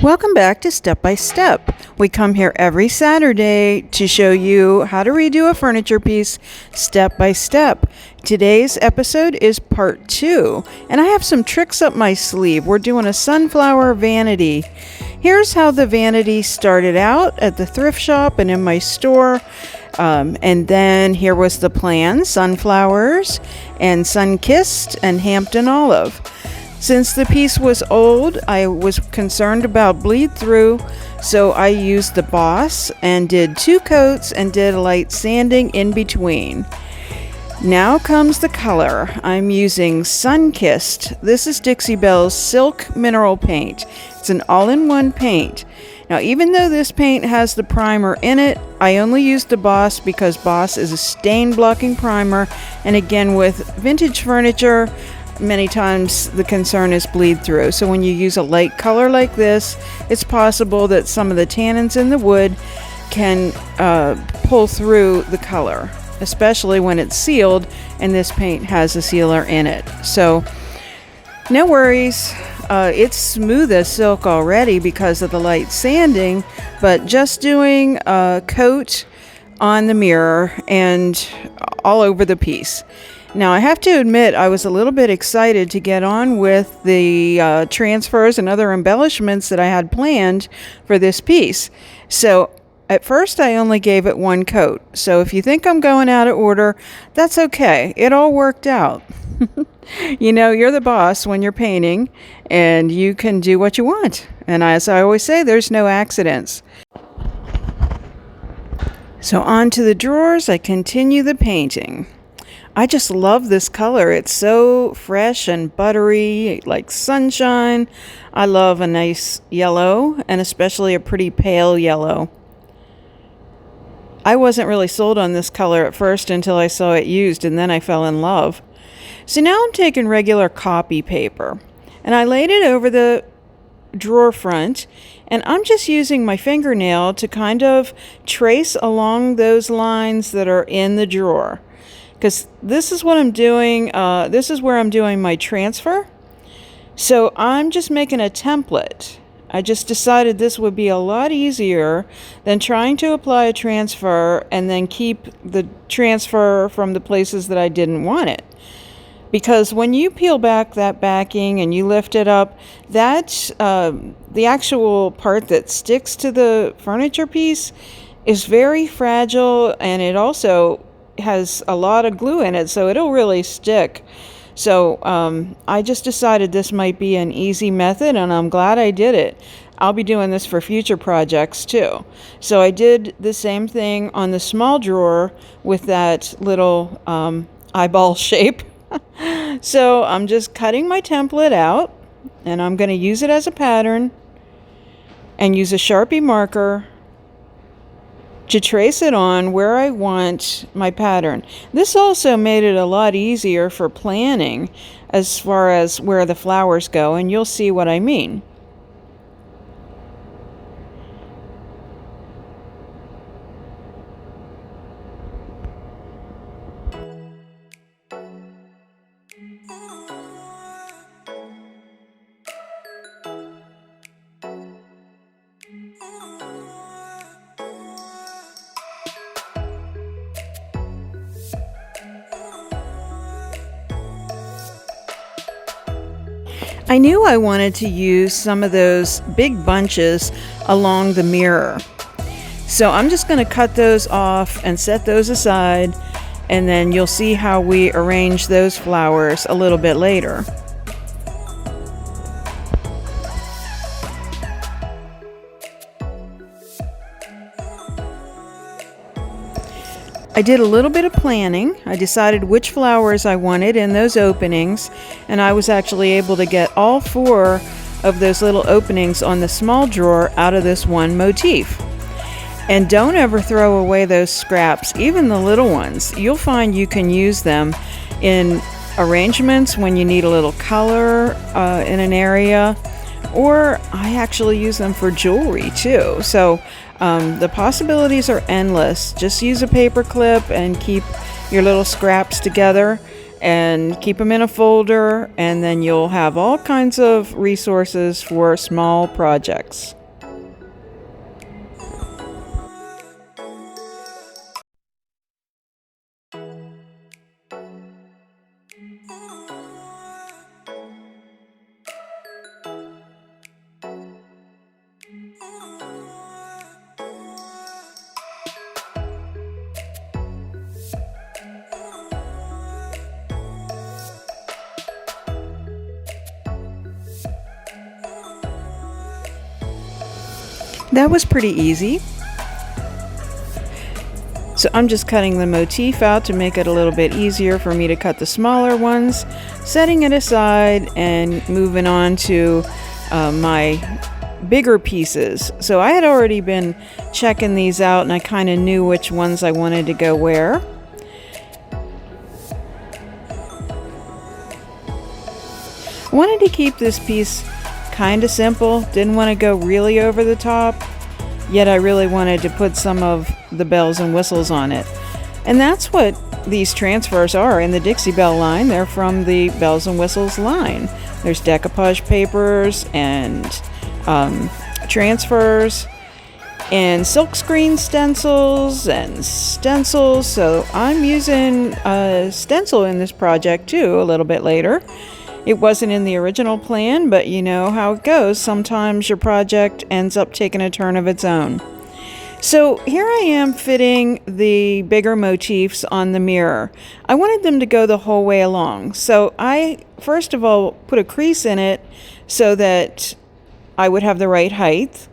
Welcome back to Step by Step. We come here every Saturday to show you how to redo a furniture piece step by step. Today's episode is part 2, and I have some tricks up my sleeve. We're doing a sunflower vanity. Here's how the vanity started out at the thrift shop and in my store. And then here was the plan: sunflowers and sun-kissed and Hampton olive. Since the piece was old, I was concerned about bleed through, so I used the Boss and did 2 coats and did a light sanding in between. Now comes the color. I'm using Sun-Kissed. This is Dixie Belle's Silk Mineral Paint. It's an all-in-one paint. Now, even though this paint has the primer in it, I only used the Boss because Boss is a stain-blocking primer, and again, with vintage furniture, many times the concern is bleed through. So when you use a light color like this, it's possible that some of the tannins in the wood can pull through the color, especially when it's sealed and this paint has a sealer in it. So no worries, it's smooth as silk already because of the light sanding, but just doing a coat on the mirror and all over the piece. Now, I have to admit, I was a little bit excited to get on with the transfers and other embellishments that I had planned for this piece. So, at first, I only gave it 1 coat. So, if you think I'm going out of order, that's okay. It all worked out. You know, you're the boss when you're painting, and you can do what you want. And as I always say, there's no accidents. So, on to the drawers, I continue the painting. I just love this color. It's so fresh and buttery, like sunshine. I love a nice yellow, and especially a pretty pale yellow. I wasn't really sold on this color at first until I saw it used, and then I fell in love. So now I'm taking regular copy paper, and I laid it over the drawer front, and I'm just using my fingernail to kind of trace along those lines that are in the drawer. Because this is what I'm doing, this is where I'm doing my transfer. So I'm just making a template. I just decided this would be a lot easier than trying to apply a transfer and then keep the transfer from the places that I didn't want it. Because when you peel back that backing and you lift it up, that's the actual part that sticks to the furniture piece is very fragile, and it also has a lot of glue in it, so it'll really stick. So I just decided this might be an easy method, and I'm glad I did it. I'll be doing this for future projects too. So I did the same thing on the small drawer with that little eyeball shape. So I'm just cutting my template out, and I'm going to use it as a pattern and use a Sharpie marker to trace it on where I want my pattern. This also made it a lot easier for planning as far as where the flowers go, and you'll see what I mean. I knew I wanted to use some of those big bunches along the mirror. So I'm just going to cut those off and set those aside, and then you'll see how we arrange those flowers a little bit later. I did a little bit of planning. I decided which flowers I wanted in those openings, and I was actually able to get all 4 of those little openings on the small drawer out of this one motif. And don't ever throw away those scraps, even the little ones. You'll find you can use them in arrangements when you need a little color in an area, or I actually use them for jewelry too. So the possibilities are endless. Just use a paper clip and keep your little scraps together, and keep them in a folder, and then you'll have all kinds of resources for small projects. That was pretty easy. So I'm just cutting the motif out to make it a little bit easier for me to cut the smaller ones, setting it aside and moving on to my bigger pieces. So I had already been checking these out and I kind of knew which ones I wanted to go where. I wanted to keep this piece kind of simple, didn't want to go really over the top, yet I really wanted to put some of the bells and whistles on it. And that's what these transfers are in the Dixie Belle line. They're from the bells and whistles line. There's decoupage papers and transfers and silkscreen stencils and stencils. So I'm using a stencil in this project too a little bit later. It wasn't in the original plan, but you know how it goes. Sometimes your project ends up taking a turn of its own. So here I am fitting the bigger motifs on the mirror. I wanted them to go the whole way along. So I, first of all, put a crease in it so that I would have the right height.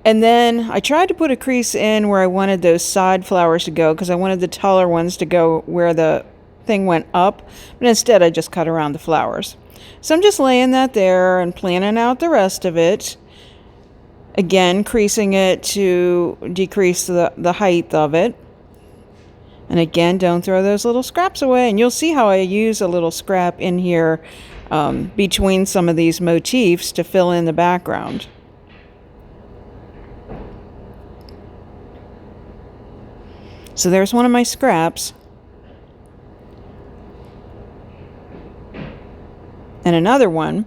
And then I tried to put a crease in where I wanted those side flowers to go because I wanted the taller ones to go where the thing went up, but instead I just cut around the flowers. So I'm just laying that there and planning out the rest of it. Again, creasing it to decrease the height of it. And again, don't throw those little scraps away. And you'll see how I use a little scrap in here between some of these motifs to fill in the background. So there's one of my scraps. And another one.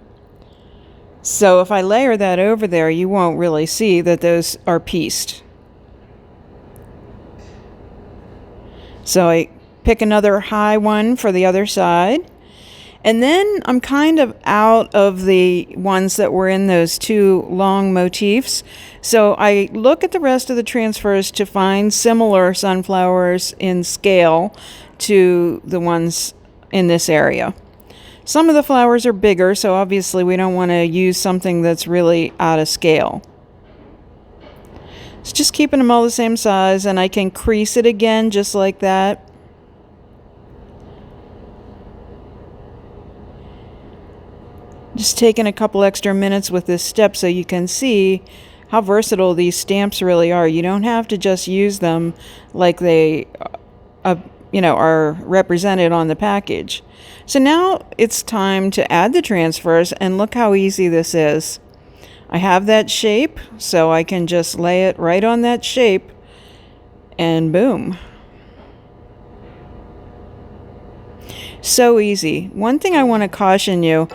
So if I layer that over there, you won't really see that those are pieced. So I pick another high one for the other side. And then I'm kind of out of the ones that were in those two long motifs. So I look at the rest of the transfers to find similar sunflowers in scale to the ones in this area. Some of the flowers are bigger, so obviously we don't want to use something that's really out of scale. It's just keeping them all the same size, and I can crease it again just like that. Just taking a couple extra minutes with this step so you can see how versatile these stamps really are. You don't have to just use them like they are represented on the package. So now it's time to add the transfers, and look how easy this is. I have that shape, so I can just lay it right on that shape, and boom. So easy. One thing I want to caution you,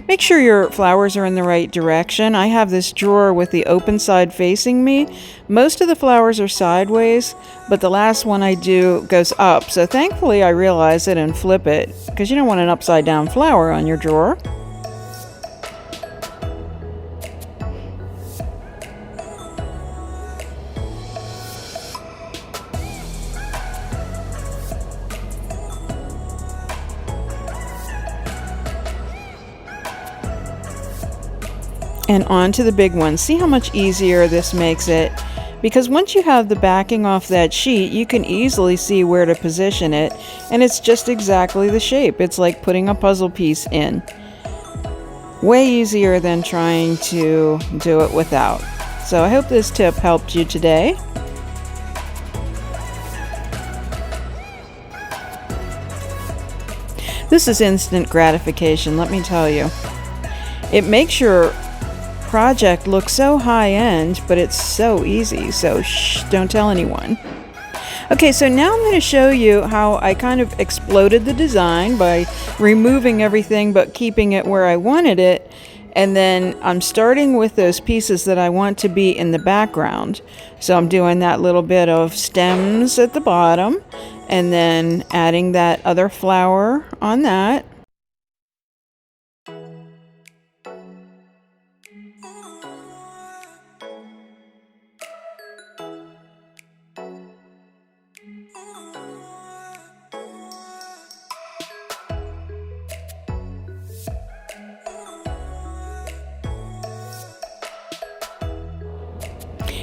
make sure your flowers are in the right direction. I have this drawer with the open side facing me. Most of the flowers are sideways, but the last one I do goes up. So thankfully I realize it and flip it, because you don't want an upside down flower on your drawer. And on to the big one. See how much easier this makes it? Because once you have the backing off that sheet, you can easily see where to position it, and it's just exactly the shape. It's like putting a puzzle piece in. Way easier than trying to do it without. So I hope this tip helped you today. This is instant gratification, let me tell you. It makes your project looks so high-end, but it's so easy, so shh, don't tell anyone. Okay, so now I'm going to show you how I kind of exploded the design by removing everything but keeping it where I wanted it. And then I'm starting with those pieces that I want to be in the background. So I'm doing that little bit of stems at the bottom and then adding that other flower on that.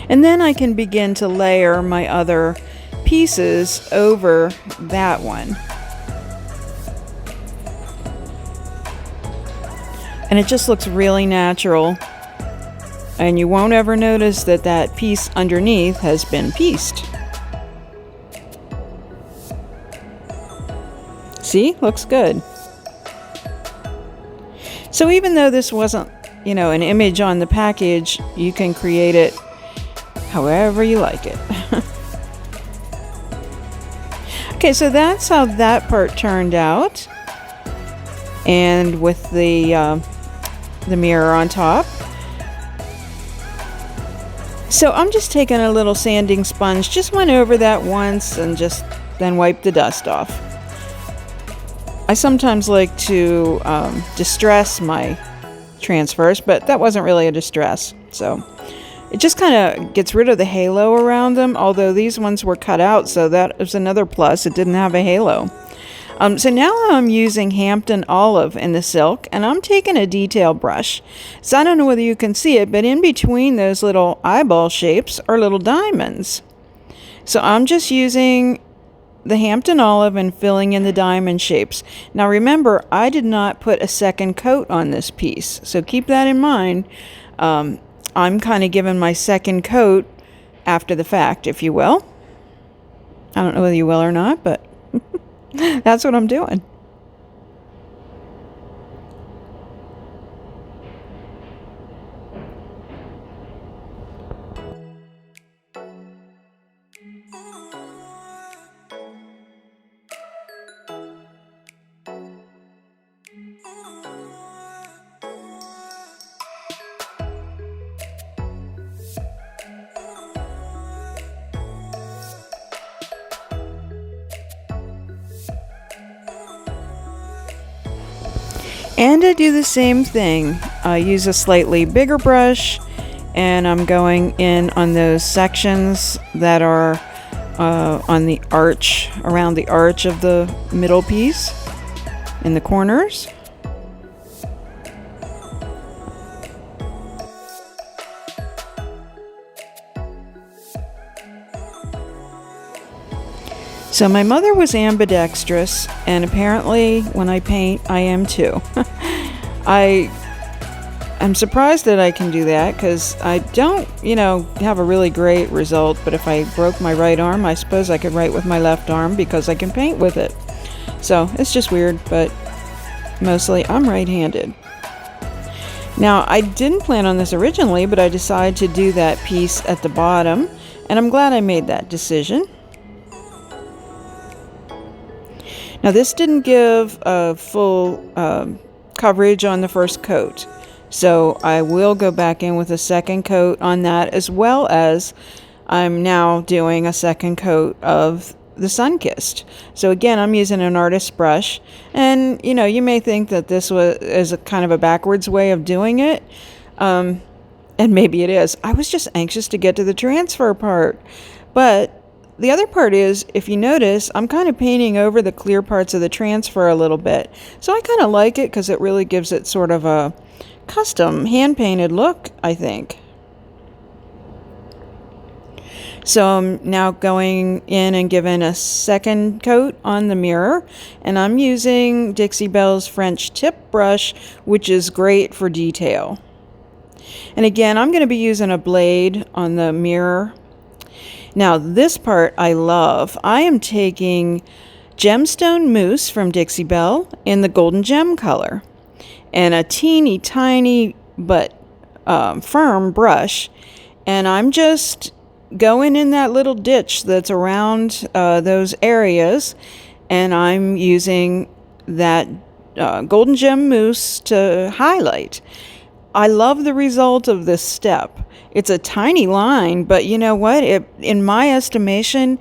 And then I can begin to layer my other pieces over that one. And it just looks really natural. And you won't ever notice that that piece underneath has been pieced. See? Looks good. So even though this wasn't, an image on the package, you can create it however you like it. Okay, so that's how that part turned out. And with the mirror on top. So I'm just taking a little sanding sponge, just went over that once and just then wiped the dust off. I sometimes like to distress my transfers, but that wasn't really a distress. So it just kind of gets rid of the halo around them, although these ones were cut out, so that was another plus. It didn't have a halo. So now I'm using Hampton Olive in the silk, and I'm taking a detail brush. So I don't know whether you can see it, but in between those little eyeball shapes are little diamonds. So I'm just using the Hampton Olive and filling in the diamond shapes. Now remember, I did not put a second coat on this piece, so keep that in mind. I'm kind of giving my second coat after the fact, if you will. I don't know whether you will or not, but that's what I'm doing. And I do the same thing. I use a slightly bigger brush, and I'm going in on those sections that are on the arch, around the arch of the middle piece, in the corners. So my mother was ambidextrous, and apparently when I paint, I am too. I'm surprised that I can do that because I don't, have a really great result. But if I broke my right arm, I suppose I could write with my left arm because I can paint with it. So it's just weird, but mostly I'm right-handed. Now, I didn't plan on this originally, but I decided to do that piece at the bottom, and I'm glad I made that decision. Now this didn't give a full coverage on the first coat, so I will go back in with a second coat on that, as well as I'm now doing a second coat of the Sunkissed. So again, I'm using an artist's brush, and you may think that this is a kind of a backwards way of doing it, and maybe it is. I was just anxious to get to the transfer part, but the other part is, if you notice, I'm kind of painting over the clear parts of the transfer a little bit. So I kind of like it because it really gives it sort of a custom hand-painted look, I think. So I'm now going in and giving a second coat on the mirror, and I'm using Dixie Belle's French tip brush, which is great for detail. And again, I'm going to be using a blade on the mirror. Now this part I love. I am taking Gemstone Mousse from Dixie Belle in the golden gem color, and a teeny tiny but firm brush, and I'm just going in that little ditch that's around those areas, and I'm using that golden gem mousse to highlight. I love the result of this step. It's a tiny line, but you know what? In my estimation,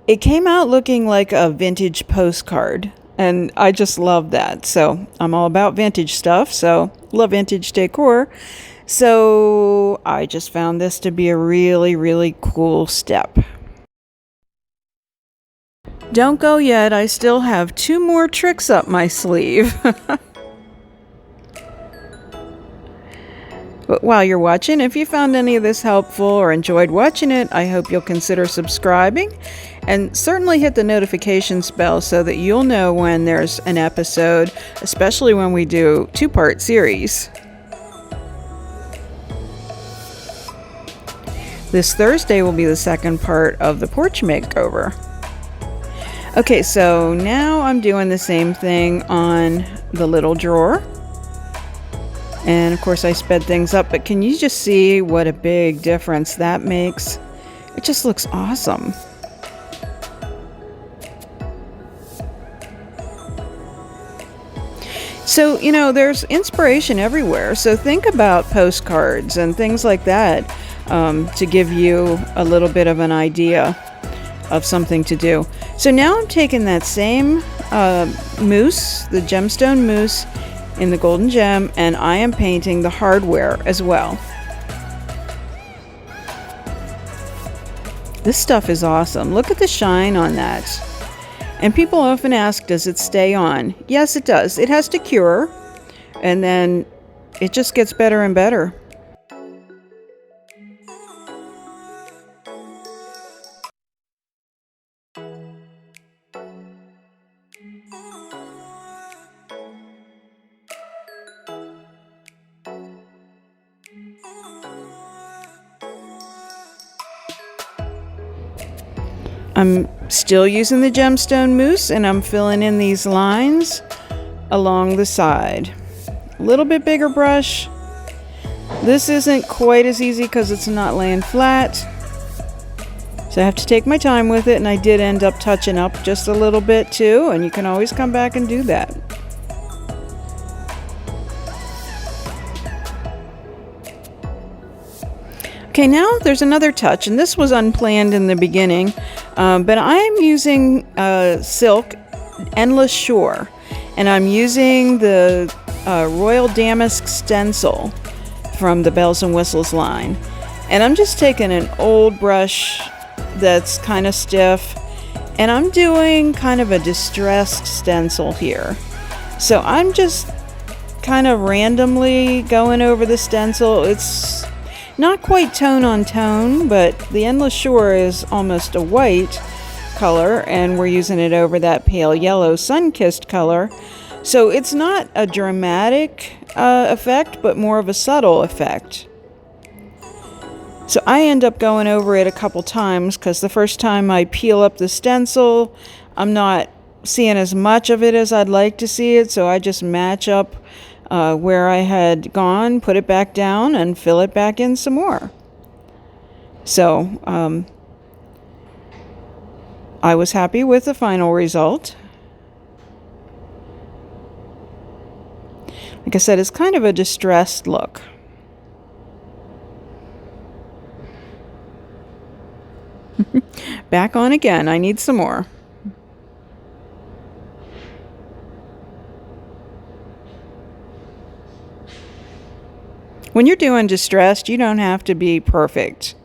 it came out looking like a vintage postcard, and I just love that. So I'm all about vintage stuff, so love vintage decor. So I just found this to be a really, really cool step. Don't go yet, I still have 2 more tricks up my sleeve. But while you're watching, if you found any of this helpful or enjoyed watching it, I hope you'll consider subscribing and certainly hit the notifications bell so that you'll know when there's an episode, especially when we do 2-part series. This Thursday will be the second part of the porch makeover. Okay, so now I'm doing the same thing on the little drawer. And of course I sped things up, but can you just see what a big difference that makes? It just looks awesome. So, you know, there's inspiration everywhere. So think about postcards and things like that to give you a little bit of an idea of something to do. So now I'm taking that same mousse, the gemstone mousse, in the golden gem, and I am painting the hardware as well. This stuff is awesome. Look at the shine on that. And people often ask, does it stay on? Yes, it does. It has to cure, and then it just gets better and better. I'm still using the gemstone mousse, and I'm filling in these lines along the side. A little bit bigger brush. This isn't quite as easy because it's not laying flat. So I have to take my time with it, and I did end up touching up just a little bit too, and you can always come back and do that. Okay, now there's another touch, and this was unplanned in the beginning, but I'm using silk Endless Shore, and I'm using the Royal Damask stencil from the Bells and Whistles line. And I'm just taking an old brush that's kind of stiff, and I'm doing kind of a distressed stencil here. So I'm just kind of randomly going over the stencil. It's not quite tone on tone, but the Endless Shore is almost a white color, and we're using it over that pale yellow sun-kissed color. So it's not a dramatic effect, but more of a subtle effect. So I end up going over it a couple times because the first time I peel up the stencil, I'm not seeing as much of it as I'd like to see it, so I just match up where I had gone, put it back down, and fill it back in some more. So I was happy with the final result. Like I said, it's kind of a distressed look. Back on again. I need some more. When you're doing distressed, you don't have to be perfect.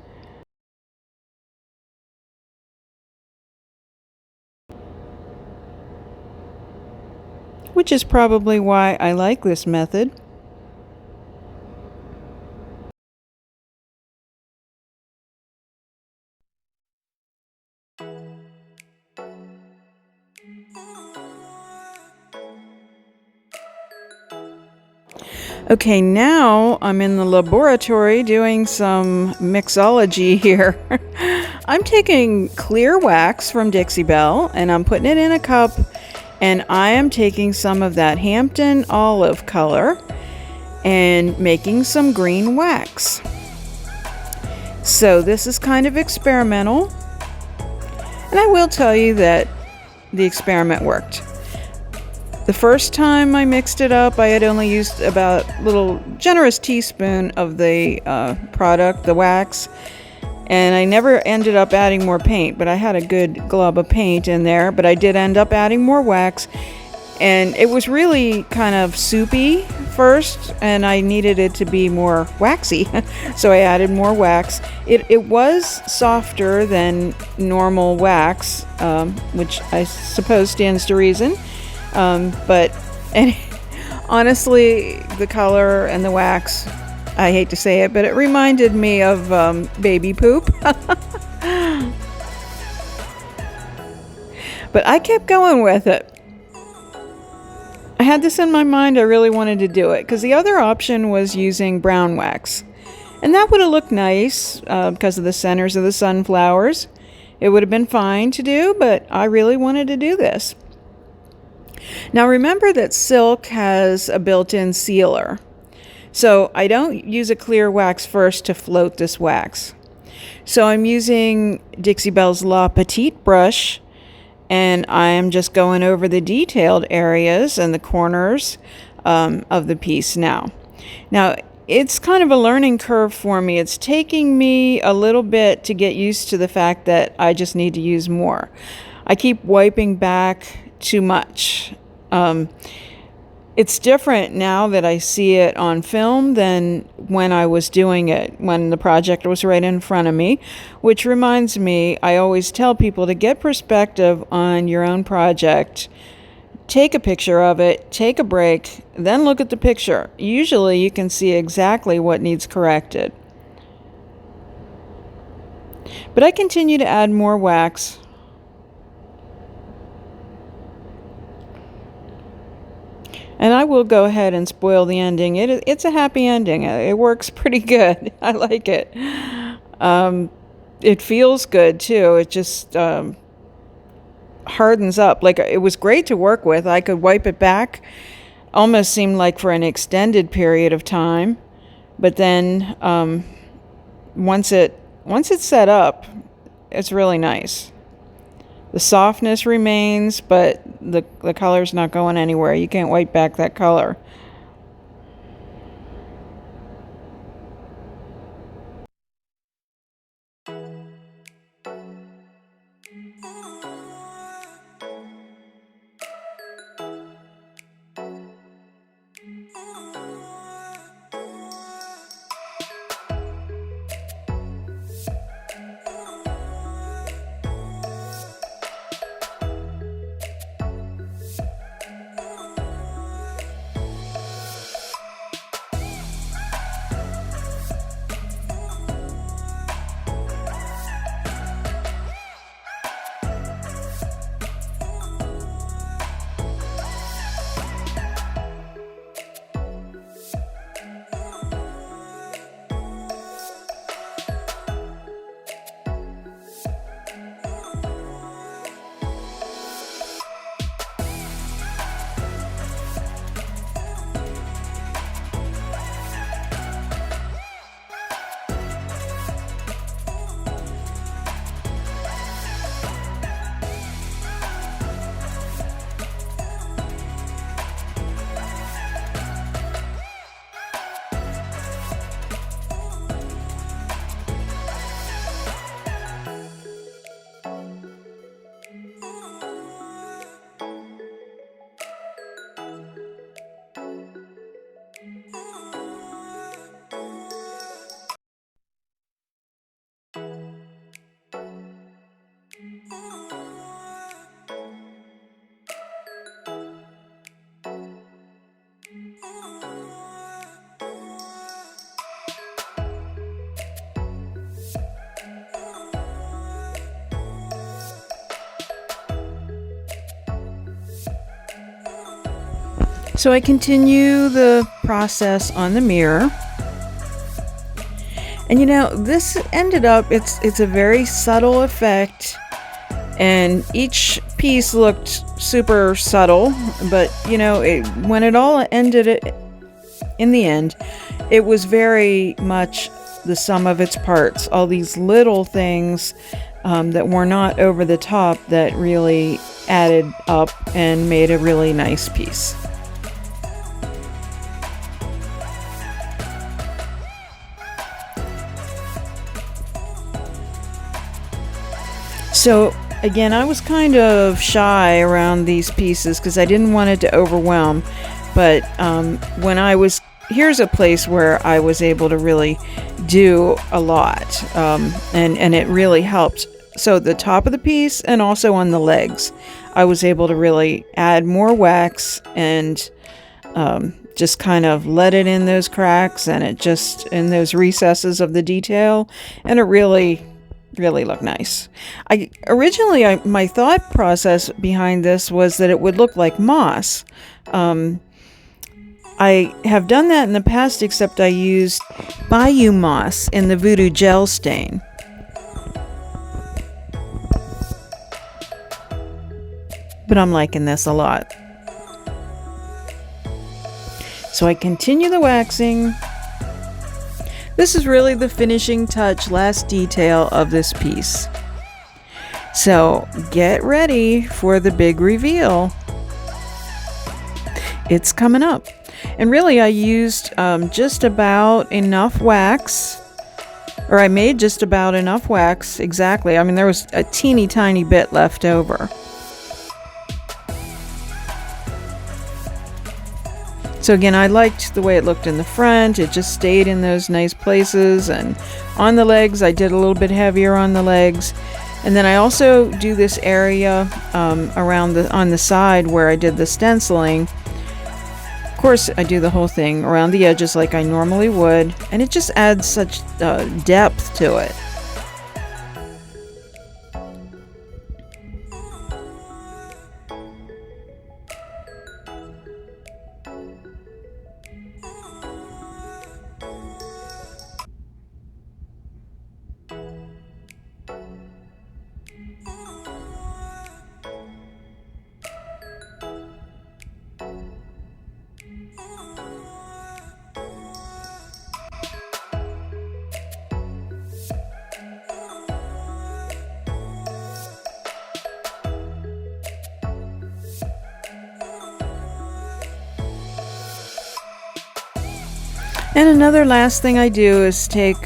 Which is probably why I like this method. Okay, now I'm in the laboratory doing some mixology here. I'm taking clear wax from Dixie Belle and I'm putting it in a cup, and I am taking some of that Hampton olive color and making some green wax. So this is kind of experimental. And I will tell you that the experiment worked. The first time I mixed it up, I had only used about a little generous teaspoon of the product, the wax, and I never ended up adding more paint, but I had a good glob of paint in there, but I did end up adding more wax, and it was really kind of soupy first, and I needed it to be more waxy, so I added more wax. It was softer than normal wax, which I suppose stands to reason. But honestly, the color and the wax, I hate to say it, but it reminded me of baby poop. But I kept going with it. I had this in my mind. I really wanted to do it because the other option was using brown wax. And that would have looked nice because of the centers of the sunflowers. It would have been fine to do, but I really wanted to do this. Now remember that silk has a built-in sealer. So I don't use a clear wax first to float this wax. So I'm using Dixie Belle's La Petite brush, and I am just going over the detailed areas and the corners of the piece now. Now it's kind of a learning curve for me. It's taking me a little bit to get used to the fact that I just need to use more. I keep wiping back too much. It's different now that I see it on film than when I was doing it, when the project was right in front of me, which reminds me, I always tell people to get perspective on your own project. Take a picture of it, take a break, then look at the picture. Usually you can see exactly what needs corrected. But I continue to add more wax. And I will go ahead and spoil the ending. It's a happy ending. It works pretty good. I like it. It feels good too. It just hardens up. Like, it was great to work with. I could wipe it back. Almost seemed like for an extended period of time. But then once it's set up, it's really nice. The softness remains, but the color's not going anywhere. You can't wipe back that color. So I continue the process on the mirror. And you know, this ended up, it's a very subtle effect, and each piece looked super subtle, but you know, when it all ended in the end, it was very much the sum of its parts. All these little things that were not over the top that really added up and made a really nice piece. So again, I was kind of shy around these pieces because I didn't want it to overwhelm. But here's a place where I was able to really do a lot, and it really helped. So the top of the piece and also on the legs, I was able to really add more wax and just kind of let it in those cracks and it just in those recesses of the detail, and it really looked nice. Originally, my thought process behind this was that it would look like moss. I have done that in the past, except I used Bayou moss in the Voodoo gel stain. But I'm liking this a lot. So I continue the waxing. This is really the finishing touch, last detail of this piece. So get ready for the big reveal. It's coming up. And really I used just about enough wax, or I made just about enough wax, exactly. I mean, there was a teeny tiny bit left over. So again, I liked the way it looked in the front. It just stayed in those nice places. And on the legs, I did a little bit heavier on the legs. And then I also do this area on the side where I did the stenciling. Of course, I do the whole thing around the edges like I normally would. And it just adds such depth to it. And another last thing I do is take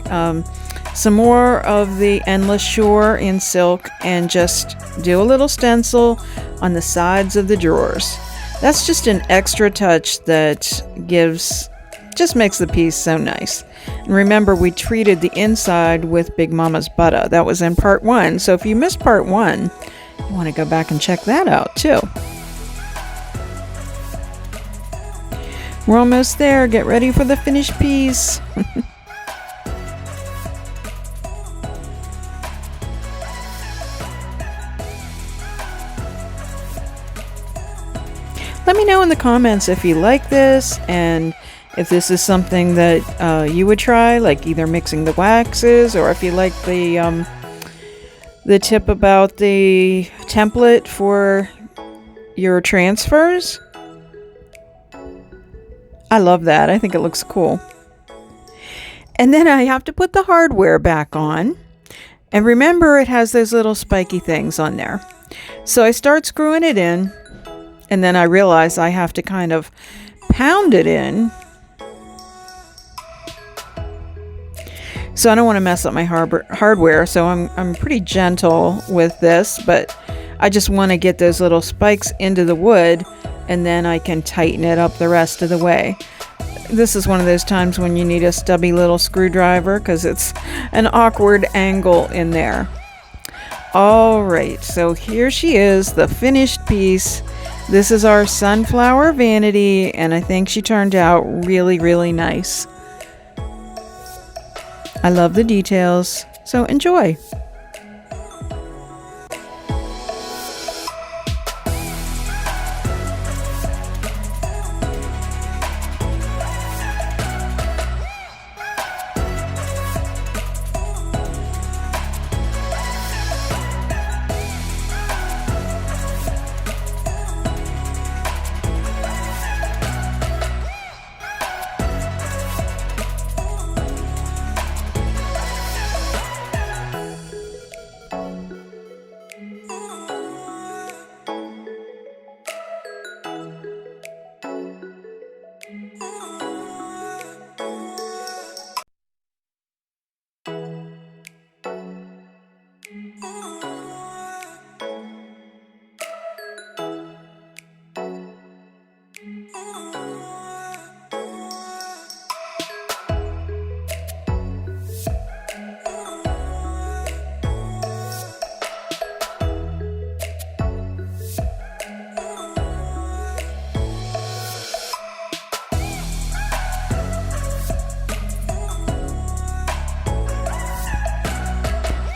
some more of the Endless Shore in silk and just do a little stencil on the sides of the drawers. That's just an extra touch that just makes the piece so nice. And remember, we treated the inside with Big Mama's butter. That was in part 1. So if you missed part 1, you want to go back and check that out too. We're almost there. Get ready for the finished piece. Let me know in the comments if you like this and if this is something that you would try, like either mixing the waxes, or if you like the tip about the template for your transfers. I love that. I think it looks cool. And then I have to put the hardware back on. And remember, it has those little spiky things on there. So I start screwing it in. And then I realize I have to kind of pound it in. So I don't want to mess up my hardware. So I'm pretty gentle with this. But I just want to get those little spikes into the wood. And then I can tighten it up the rest of the way. This is one of those times when you need a stubby little screwdriver because it's an awkward angle in there. All right, so here she is, the finished piece. This is our sunflower vanity, and I think she turned out really, really nice. I love the details, so enjoy.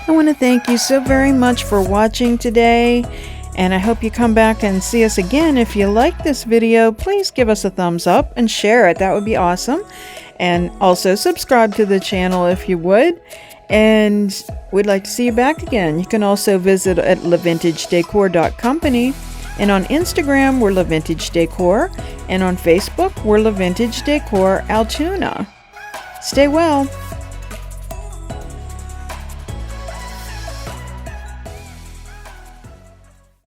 I want to thank you so very much for watching today, and I hope you come back and see us again. If you like this video, please give us a thumbs up and share it. That would be awesome. And also subscribe to the channel if you would. And we'd like to see you back again. You can also visit at LiVintageDecor.company. And on Instagram, we're LiVintage Decor. And on Facebook, we're LiVintage Decor Altoona. Stay well.